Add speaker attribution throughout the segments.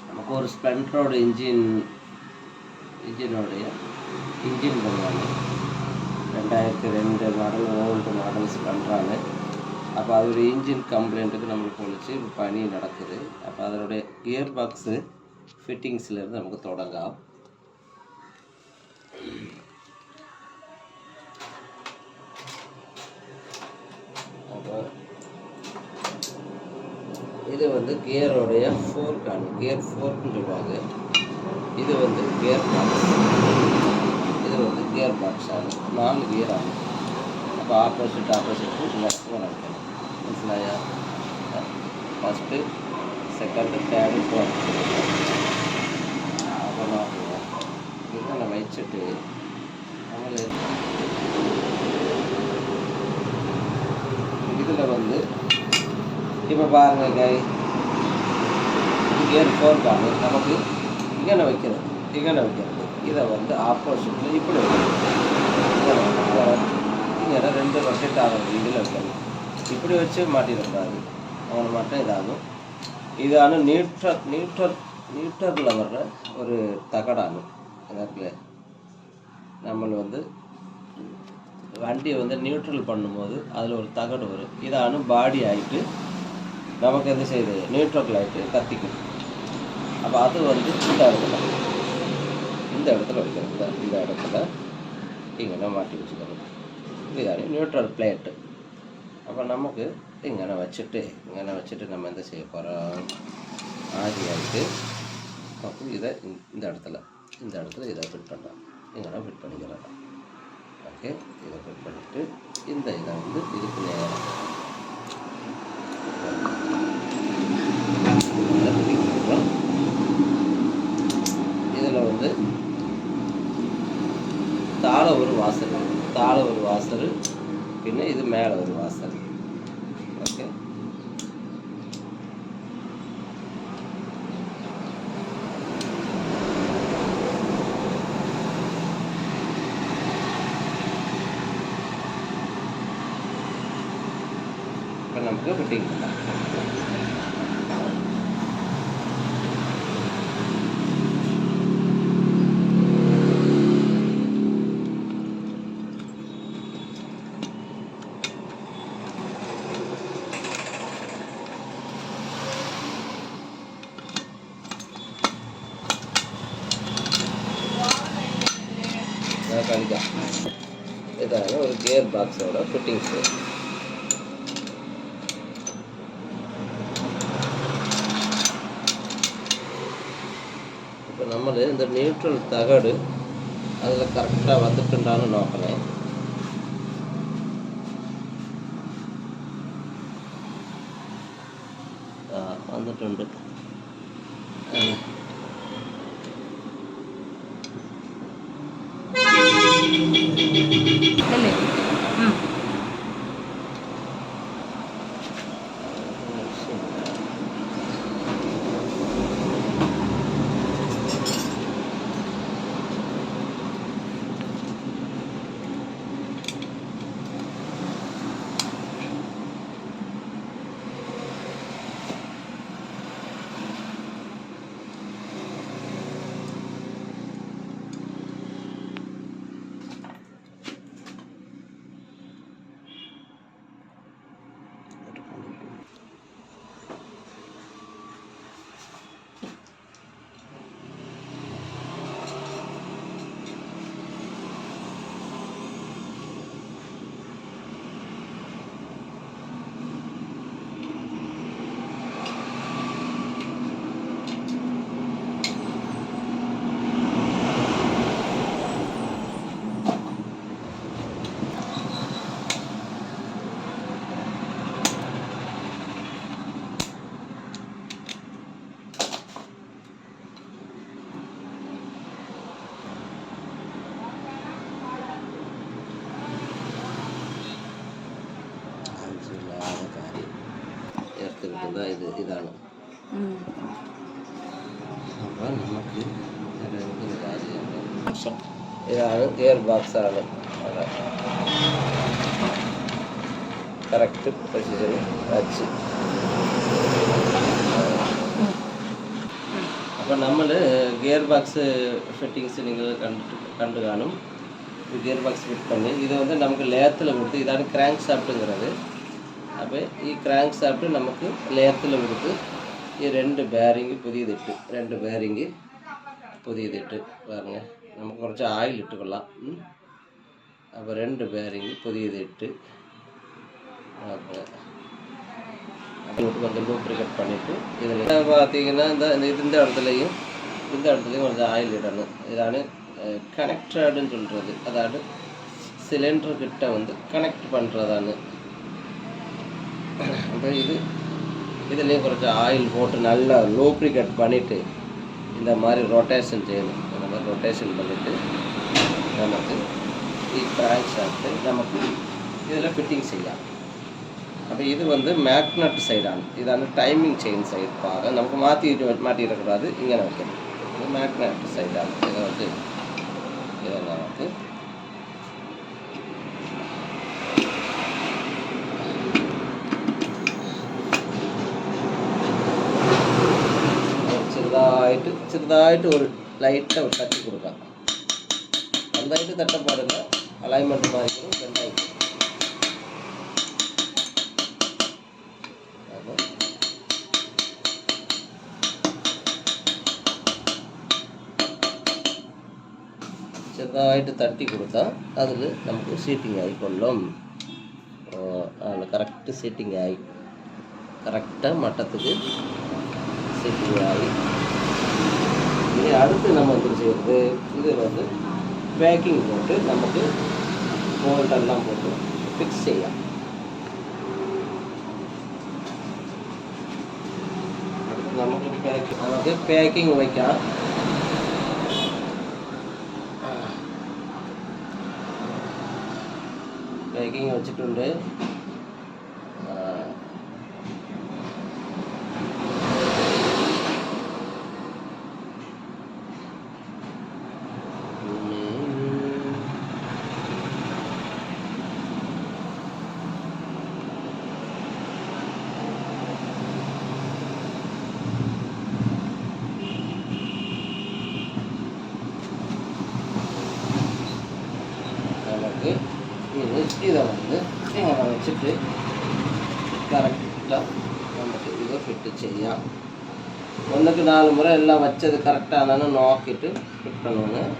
Speaker 1: നമുക്ക് ഒരു സ്പ്ലെൻഡറോട് ഇഞ്ചിനോடைய ഇഞ്ചിൻ പണിയാണ്. 2002 മോഡൽ ഓൾഡ് മോഡൽ സ്പ്ലെൻഡറാണ്. അപ്പോൾ അതൊരു இன்ஜின் கம்ப்ளைண்ட்டுக்கு நம்மளுக்கு ஒழிச்சு பணி நடக்குது. அப்போ அதனுடைய கியர் பாக்ஸு ஃபிட்டிங்ஸ்லேருந்து நமக்கு தொடங்காம். அப்போ இது வந்து கியரோடைய ஃபோர்க்கான கியர் ஃபோர்க்குன்னு சொல்லுவாங்க. இது வந்து கியர் பாக்ஸ். இது வந்து கியர் பாக்ஸ் ஆகும். 4 கியர் ஆகும். அப்போ ஆப்போசிட் நடக்கணும். മനസ്സിലായ ഫസ്റ്റ് സെക്കൻഡ് തേർഡ് ഫോർത്ത്. അപ്പോൾ നോക്കുക ഇങ്ങനെ വെച്ചിട്ട് നമ്മൾ இதில் வந்து இப்போ பாருங்கள் கை கியர் ஃபோர்க்கான நமக்கு இங்கே வைக்கிறது இதை வந்து ஆப்போசிட்டில் இப்படி வைக்கணும். இங்கே 2 ரொட்டேட் ஆகிறது இதில் வைக்கணும். இப்படி வச்சு மாட்டிடக்கூடாது. அவனை மட்டும் இதாகும். இதான நியூட்ரலில் வர்ற ஒரு தகடாகும். அதாவது நம்ம வந்து வண்டியை வந்து நியூட்ரல் பண்ணும்போது அதில் ஒரு தகடு வரும். இதான பாடி ஆகிட்டு நமக்கு எது செய்யுது நியூட்ரல் ஆகிட்டு கத்திக்கும். அப்போ அது வந்து இந்த இடத்துல வைக்கிறது. இந்த இடத்துல இங்கே மாட்டி வச்சுக்கணும். இதான நியூட்ரல் பிளேட்டு. அப்போ நமக்கு இங்கே வச்சுட்டு நம்ம என்ன செய்ய போகிறோம் ஆடி ஆகிட்டு அப்போ இதை இந்த இடத்துல இதை ஃபிட் பண்ணலாம். இங்கே ஃபிட் பண்ணிக்கிறோம். ஓகே, இதை ஃபிட் பண்ணிவிட்டு இந்த இதை வந்து இதுக்கு நேரம் இதில் வந்து தாழ ஒரு வாசல் பின்ன இது மேலே ஒரு வாசல். ஓகே, இப்போ நமக்கு ஃபிட்டிங் பண்ணலாம். இதான ஒரு கியர் பாக்ஸோட ஃபிட்டிங்ஸு. இப்போ நம்மளு இந்த நியூட்ரல் தகடு அதில் கரெக்டாக வந்துட்டுண்டான்னு நோக்கிறேன். வந்துട്ടുണ്ട്.
Speaker 2: അല്ലേ
Speaker 1: എടുത്തിരിക്കുന്നത് ഇതാണ്. അപ്പോൾ നമുക്ക് ഇതാണ് ഗിയർ ബോക്സ് ആണ്. കറക്റ്റ് പൊസിഷനിൽ വച്ച് നമ്മൾ ഗിയർ ബോക്സ് ഫിറ്റിങ്സ് നിങ്ങൾ കണ്ടു കാണും. ഗിയർ ബോക്സ് ഫിറ്റ് பண்ணி இது வந்து நமக்கு லேத்தில் கொடுத்து இതാണ് கிராங்க் ஷாஃப்ட்டுங்கிறது. അപ്പോൾ ഈ ക്രാങ്ക് ഷാഫ്റ്റ് നമുക്ക് ലേത്തിൽ കൊടുത്ത് ഈ രണ്ട് ബെയറിങ് പുതിയതിട്ട് பாருங்க. നമുക്ക് കുറച്ച് ആയിൽ ഇട്ട് കൊള്ളാം. അപ്പോൾ രണ്ട് ബെയറിങ് പുതിയതിട്ട് கொஞ்சம் லூப்ரிகேட் பண்ணிவிட்டு இதில் பார்த்தீங்கன்னா இந்த இடத்துலையும் கொஞ்சம் ஆயில் இடணும். இதான கனெக்டடுன்னு சொல்கிறது, அதாவது சிலிண்டர்கிட்ட வந்து கனெக்ட் பண்ணுறதான்னு. அப்போ இதுலேயும் கொஞ்சம் ஆயில் போட்டு நல்லா லூப்ரிகேட் பண்ணிவிட்டு இந்த மாதிரி ரொட்டேஷன் செய்யணும். இந்த மாதிரி ரொட்டேஷன் பண்ணிவிட்டு நமக்கு கிராங்க் ஷாஃப்ட் நமக்கு இதில் ஃபிட்டிங் செய்யலாம். അപ്പോൾ ഇത് வந்து மேக்னட் சைடான இதான டைமிங் செயின் சைடு பாருங்க. நமக்கு மாட்டிடக்கூடாது, இங்கே வைக்கணும். இது மேக்னட் சைடான இதை வந்து இதை நமக்கு ചെറുതായിട്ട് ഒരു ലൈറ്റാக ஒரு தட்டி கொடுக்கலாம். வந்தாயிட்டு தட்ட பாருங்க, அலைன்மெண்ட் மாறிக்கணும். ரெண்டாயிட்டு ചെറുതായിട്ട് തട്ടി കൊടുത്താൽ അതിൽ നമുക്ക് സീറ്റിംഗ് ആയിക്കൊള്ളും. அதில் கரெக்டு சீட்டிங் ஆகி கரெக்டாக மட்டத்துக்கு சீட்டிங் ஆகி இனி அடுத்து நம்ம வந்து செய்கிறது, இது வந்து பேக்கிங் போட்டு நமக்கு போல்டெல்லாம் போட்டு ஃபிக்ஸ் செய்யலாம். நமக்கு பேக்கிங் வைக்கலாம். பேக்கிங் வச்சுட்டு நமக்கு இதை வந்து இங்கே வச்சுட்டு கரெக்டாக நமக்கு இதை ஃபிட்டு செய்யலாம். 1க்கு 4 முறை எல்லாம் வச்சது கரெக்டானு நோக்கிட்டு ஃபிட் பண்ணணும்.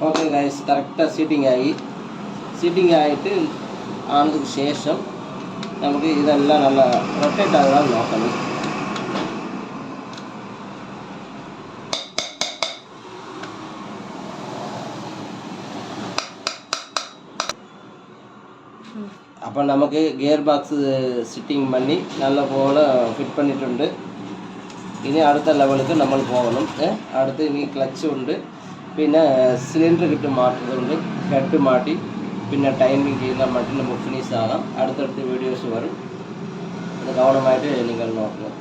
Speaker 1: ഓക്കെ ഗൈസ്, കറക്റ്റാக സീറ്റിംഗ് ആയിട്ട് ആനതിന് ശേഷം നമുക്ക് ഇതെല്ലാം നല്ല റൊട്ടേറ്റ് ആകാൻ നോക്കണം. അപ്പോൾ നമുക്ക് ഗിയർ ബോക്സ് സിറ്റിംഗ് பண்ணி நல்ல പോലെ ഫിറ്റ് பண்ணிട്ടുണ്ട്. ഇനി അടുത്ത ലെവലിലേക്ക് നമ്മൾ പോകണം. അടുത്ത് ഇനി ക്ലച്ച് ഉണ്ട്, പിന്നെ സിലിണ്ടർ കിട്ട് മാറ്റുന്നുണ്ട്, ഹെഡ് മാറ്റി പിന്നെ ടൈമിംഗ് എല്ലാം മാറ്റി നമുക്ക് ഫിനിഷ് ആകാം. അടുത്തടുത്ത വീഡിയോസ് വരും. അത് ഗൗണമായിട്ട് നിങ്ങൾ നോക്കണം.